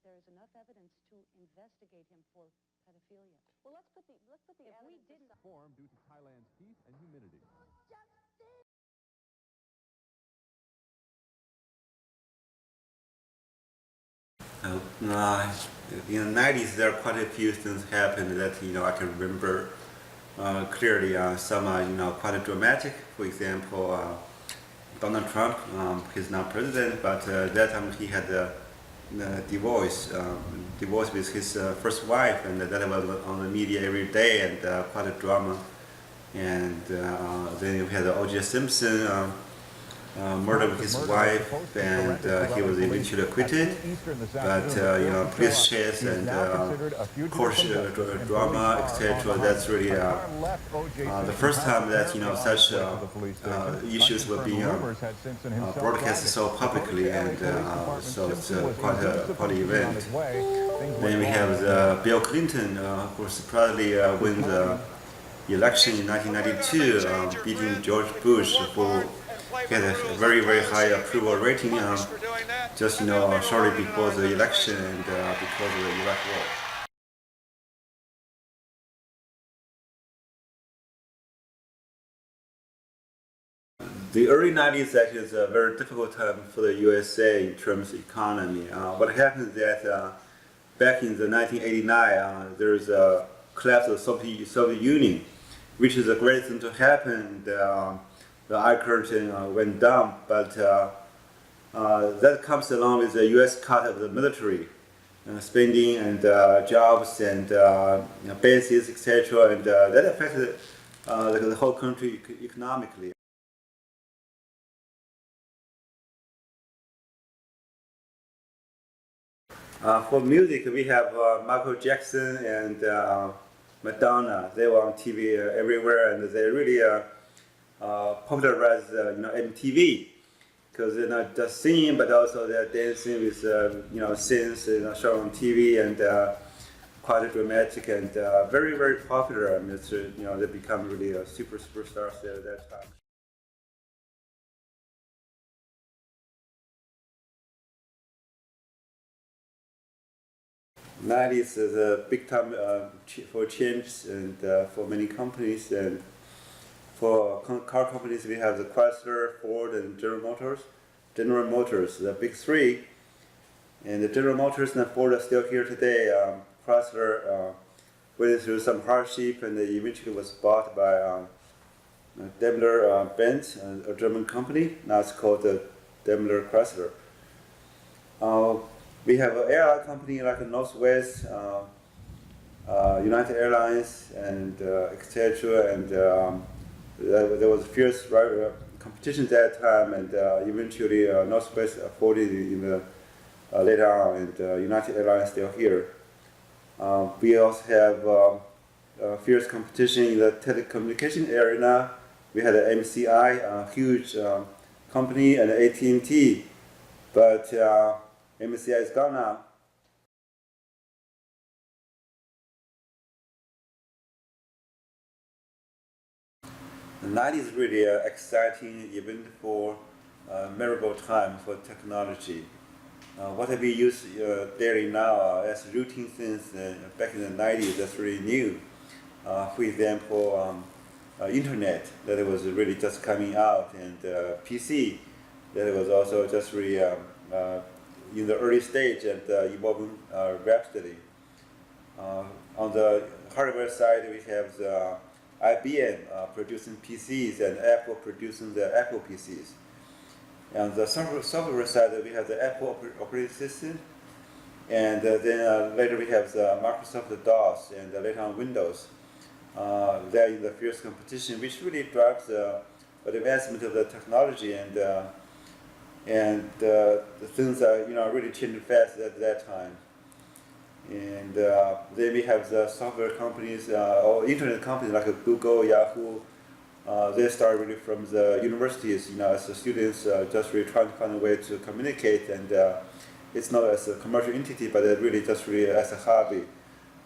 there is enough evidence to investigate him for pedophilia. Well, let's put the If we didn't form due to Thailand's heat and humidity. In the 90s, there are quite a few things happened that I can remember clearly. Some quite dramatic. For example, Donald Trump, he's not president, but that time he had a divorce with his first wife, and that was on the media every day, and quite a drama. And then we had O.J. Simpson. Murdered his wife, and he was eventually acquitted. But police chase and court drama, etc. That's really the first time that such issues were being broadcasted so publicly, and so it's quite an event. Then we have Bill Clinton, who surprisingly won the election in 1992, beating George Bush, who had a very, very high approval rating just shortly before the election and because of the Iraq War. The early 90s that is a very difficult time for the USA in terms of economy. What happened is that back in the 1989 there is a collapse of the Soviet Union, which is a great thing to happen. The Iron Curtain went down, but that comes along with the U.S. cut of the military spending and jobs and bases, etc., and that affected the whole country economically. For music, we have Michael Jackson and Madonna. They were on TV everywhere, and they really popularized MTV, because they're not just singing but also they're dancing with scenes shown on TV, and quite dramatic and very, very popular. I mean, they become really superstars there at that time. '90s is a big time for change and for many companies. And for car companies, we have the Chrysler, Ford, and General Motors. General Motors, the big three. And the General Motors and Ford are still here today. Chrysler went through some hardship and they eventually was bought by Daimler-Benz, a German company. Now it's called the Daimler Chrysler. We have an airline company like Northwest, United Airlines, and etc. And there was fierce competition at that time, and eventually Northwest afforded in the later on, and United Airlines still here. We also have fierce competition in the telecommunication arena. We had an MCI, a huge company, and AT&T, but MCI is gone now. The 90s is really an exciting, eventful, memorable time for technology. What we use daily now as routine things back in the 90s, that's really new. For example, internet, that was really just coming out, and PC, that was also just really in the early stage and evolving rapidly. On the hardware side, we have the IBM producing PCs and Apple producing the Apple PCs. And the software side, we have the Apple operating system, and then later we have the Microsoft DOS, and later on Windows. They're in the fierce competition, which really drives the advancement of the technology, and the things are really changing fast at that time. And then we have the software companies or internet companies like Google, Yahoo. They start really from the universities, as the students just really trying to find a way to communicate, and it's not as a commercial entity, but it really just really as a hobby.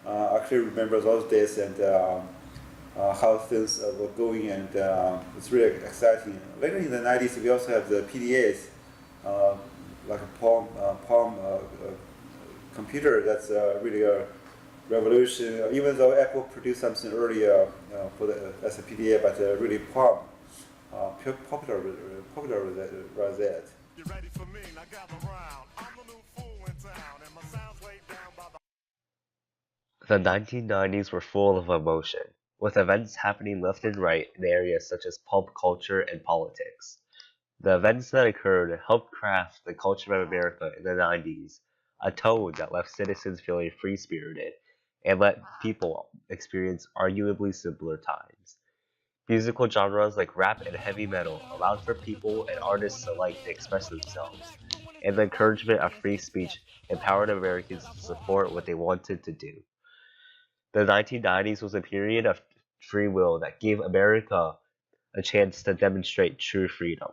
I clearly remember those days and how things were going, and it's really exciting. Later in the 90s, we also have the PDAs, like Palm computer. That's really a revolution. Even though Apple produced something earlier for the as a PDA, but really Palm popularized that. You ready for me? Now gather round. I'm the new fool in town, and my sound's laid down by the. The 1990s were full of emotion, with events happening left and right in areas such as pop culture and politics. The events that occurred helped craft the culture of America in the 90s, a tone that left citizens feeling free-spirited and let people experience arguably simpler times. Musical genres like rap and heavy metal allowed for people and artists alike to express themselves, and the encouragement of free speech empowered Americans to support what they wanted to do. The 1990s was a period of free will that gave America a chance to demonstrate true freedom.